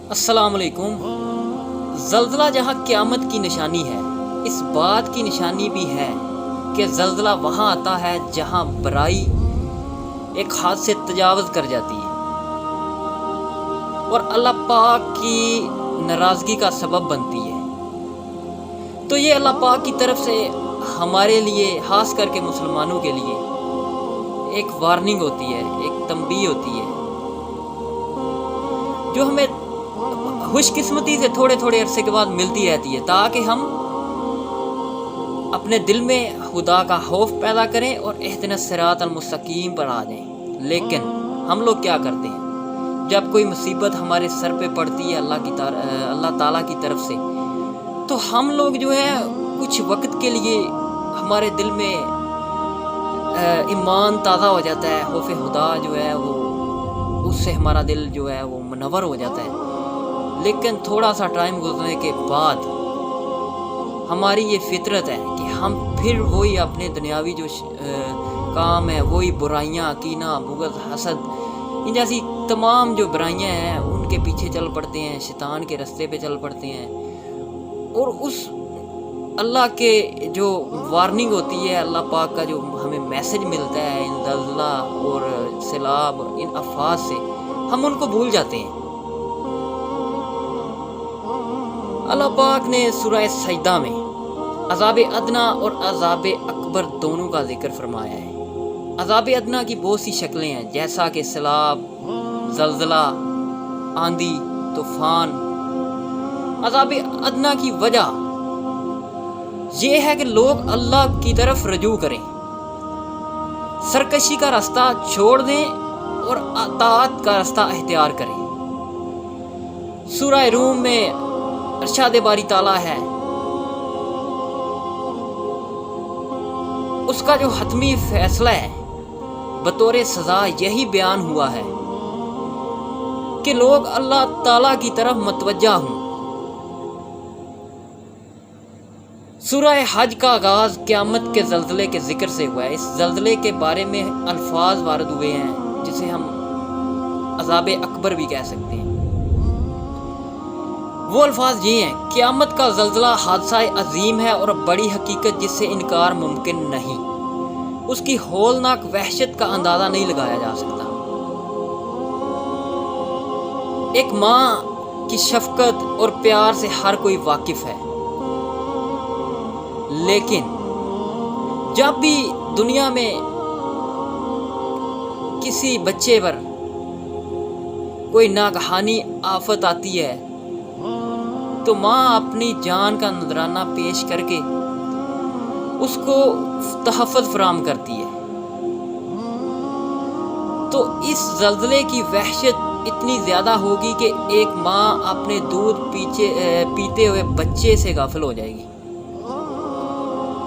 السلام علیکم۔ زلزلہ جہاں قیامت کی نشانی ہے، اس بات کی نشانی بھی ہے کہ زلزلہ وہاں آتا ہے جہاں برائی ایک حد سے تجاوز کر جاتی ہے اور اللہ پاک کی ناراضگی کا سبب بنتی ہے۔ تو یہ اللہ پاک کی طرف سے ہمارے لیے، خاص کر کے مسلمانوں کے لیے ایک وارننگ ہوتی ہے، ایک تنبیہ ہوتی ہے، جو ہمیں خوش قسمتی سے تھوڑے تھوڑے عرصے کے بعد ملتی رہتی ہے، تاکہ ہم اپنے دل میں خدا کا خوف پیدا کریں اور اہدنا الصراط المستقیم پر آ جائیں۔ لیکن ہم لوگ کیا کرتے ہیں؟ جب کوئی مصیبت ہمارے سر پہ پڑتی ہے اللہ تعالیٰ کی طرف سے، تو ہم لوگ جو ہے کچھ وقت کے لیے ہمارے دل میں ایمان تازہ ہو جاتا ہے، خوف خدا جو ہے وہ اس سے ہمارا دل جو ہے وہ منور ہو جاتا ہے۔ لیکن تھوڑا سا ٹائم گزرنے کے بعد ہماری یہ فطرت ہے کہ ہم پھر وہی اپنے دنیاوی جو کام ہے، وہی برائیاں، کینہ، بغض، حسد، ان جیسی تمام جو برائیاں ہیں ان کے پیچھے چل پڑتے ہیں، شیطان کے رستے پہ چل پڑتے ہیں، اور اس اللہ کے جو وارننگ ہوتی ہے، اللہ پاک کا جو ہمیں میسج ملتا ہے ان زلزلہ اور سیلاب اور ان افات سے، ہم ان کو بھول جاتے ہیں۔ اللہ پاک نے سورہ سجدہ میں عذاب ادنا اور عذاب اکبر دونوں کا ذکر فرمایا ہے۔ عذاب ادنا کی بہت سی شکلیں ہیں، جیسا کہ سیلاب، زلزلہ، آندھی، طوفان۔ عذاب ادنا کی وجہ یہ ہے کہ لوگ اللہ کی طرف رجوع کریں، سرکشی کا راستہ چھوڑ دیں اور اطاعت کا راستہ اختیار کریں۔ سورہ روم میں ارشاد باری تعالیٰ ہے، اس کا جو حتمی فیصلہ ہے بطور سزا یہی بیان ہوا ہے کہ لوگ اللہ تعالیٰ کی طرف متوجہ ہوں۔ سورہ حج کا آغاز قیامت کے زلزلے کے ذکر سے ہوا ہے۔ اس زلزلے کے بارے میں الفاظ وارد ہوئے ہیں جسے ہم عذاب اکبر بھی کہہ سکتے ہیں۔ وہ الفاظ یہ ہیں: قیامت کا زلزلہ حادثہ عظیم ہے اور بڑی حقیقت جس سے انکار ممکن نہیں، اس کی ہولناک وحشت کا اندازہ نہیں لگایا جا سکتا۔ ایک ماں کی شفقت اور پیار سے ہر کوئی واقف ہے، لیکن جب بھی دنیا میں کسی بچے پر کوئی ناگہانی آفت آتی ہے تو ماں اپنی جان کا نذرانہ پیش کر کے اس کو تحفظ فراہم کرتی ہے۔ تو اس زلزلے کی وحشت اتنی زیادہ ہوگی کہ ایک ماں اپنے دودھ پیتے ہوئے بچے سے غافل ہو جائے گی،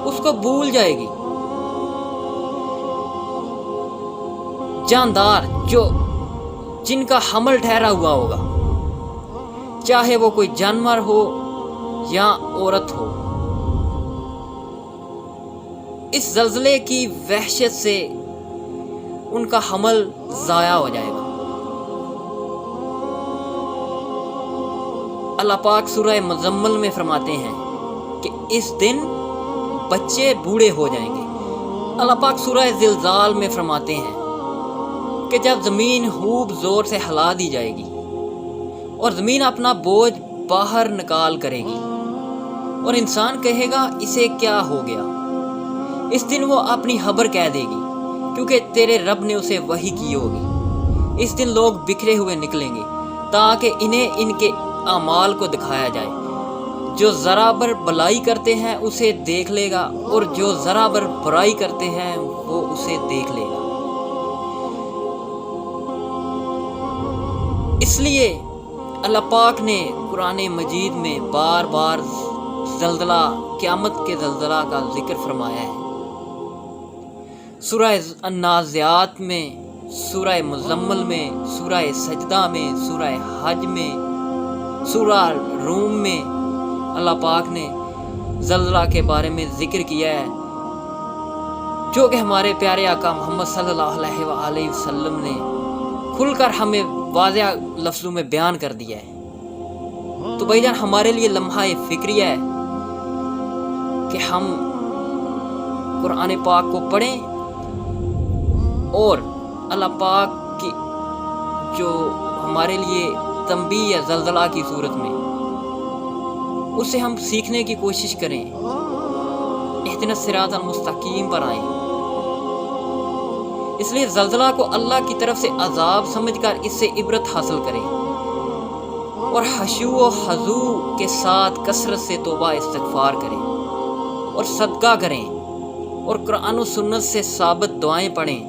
اس کو بھول جائے گی۔ جاندار جن کا حمل ٹھہرا ہوا ہوگا، چاہے وہ کوئی جانور ہو یا عورت ہو، اس زلزلے کی وحشت سے ان کا حمل ضائع ہو جائے گا۔ اللہ پاک سورہ مزمل میں فرماتے ہیں کہ اس دن بچے بوڑھے ہو جائیں گے۔ اللہ پاک سورہ زلزال میں فرماتے ہیں کہ جب زمین خوب زور سے ہلا دی جائے گی اور زمین اپنا بوجھ باہر نکال کرے گی اور انسان کہے گا اسے کیا ہو گیا، اس دن وہ اپنی خبر کہہ دے گی کیونکہ تیرے رب نے اسے وحی کی ہوگی۔ اس دن لوگ بکھرے ہوئے نکلیں گے تاکہ انہیں ان کے اعمال کو دکھایا جائے۔ جو ذرا بر بلائی کرتے ہیں اسے دیکھ لے گا اور جو ذرا بر برائی کرتے ہیں وہ اسے دیکھ لے گا۔ اس لیے اللہ پاک نے قرآن مجید میں بار بار زلزلہ، قیامت کے زلزلہ کا ذکر فرمایا ہے۔ سورہ النازعات میں، سورہ مزمل میں، سورہ سجدہ میں، سورہ حج میں، سورہ روم میں اللہ پاک نے زلزلہ کے بارے میں ذکر کیا ہے، جو کہ ہمارے پیارے آقا محمد صلی اللہ علیہ وآلہ وسلم نے کھل کر ہمیں واضح لفظوں میں بیان کر دیا ہے۔ تو بھائی جان ہمارے لیے لمحہ فکریہ ہے کہ ہم قرآن پاک کو پڑھیں اور اللہ پاک کی جو ہمارے لیے تنبیہ ہے زلزلہ کی صورت میں اسے ہم سیکھنے کی کوشش کریں، اہدنا الصراط المستقیم پر آئیں۔ اس لیے زلزلہ کو اللہ کی طرف سے عذاب سمجھ کر اس سے عبرت حاصل کریں اور خشوع و خضوع کے ساتھ کثرت سے توبہ استغفار کریں اور صدقہ کریں اور قرآن و سنت سے ثابت دعائیں پڑھیں۔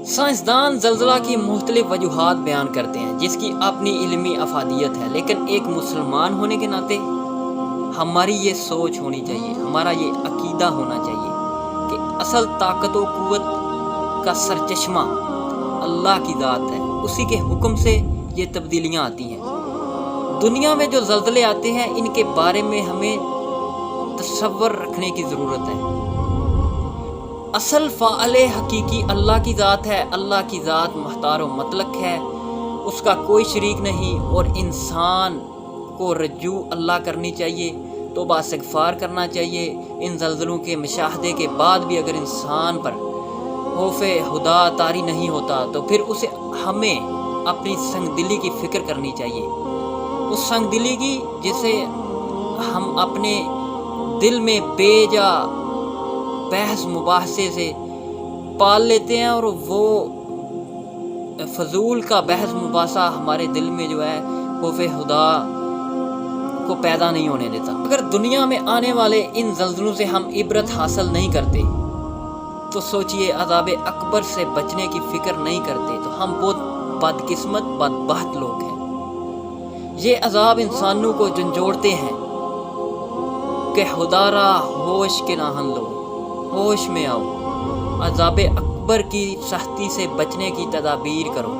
سائنسدان زلزلہ کی مختلف وجوہات بیان کرتے ہیں جس کی اپنی علمی افادیت ہے، لیکن ایک مسلمان ہونے کے ناطے ہماری یہ سوچ ہونی چاہیے، ہمارا یہ عقیدہ ہونا چاہیے کہ اصل طاقت و قوت کا سرچشمہ اللہ کی ذات ہے، اسی کے حکم سے یہ تبدیلیاں آتی ہیں۔ دنیا میں جو زلزلے آتے ہیں ان کے بارے میں ہمیں تصور رکھنے کی ضرورت ہے۔ اصل فاعل حقیقی اللہ کی ذات ہے، اللہ کی ذات مختار و مطلق ہے، اس کا کوئی شریک نہیں، اور انسان کو رجوع اللہ کرنی چاہیے، توبہ استغفار کرنا چاہیے۔ ان زلزلوں کے مشاہدے کے بعد بھی اگر انسان پر خوف خدا طاری نہیں ہوتا تو پھر اسے ہمیں اپنی سنگ دلی کی فکر کرنی چاہیے، اس سنگ دلی کی جسے ہم اپنے دل میں بے جا بحث مباحثے سے پال لیتے ہیں، اور وہ فضول کا بحث مباحثہ ہمارے دل میں جو ہے خوف خدا کو پیدا نہیں ہونے دیتا۔ اگر دنیا میں آنے والے ان زلزلوں سے ہم عبرت حاصل نہیں کرتے تو سوچئے عذاب اکبر سے بچنے کی فکر نہیں کرتے تو ہم بہت بدقسمت بدبخت لوگ ہیں۔ یہ عذاب انسانوں کو جھنجھوڑتے ہیں کہ خدا را ہوش کے ناہن لو، ہوش میں آؤ، عذاب اکبر کی سختی سے بچنے کی تدابیر کرو۔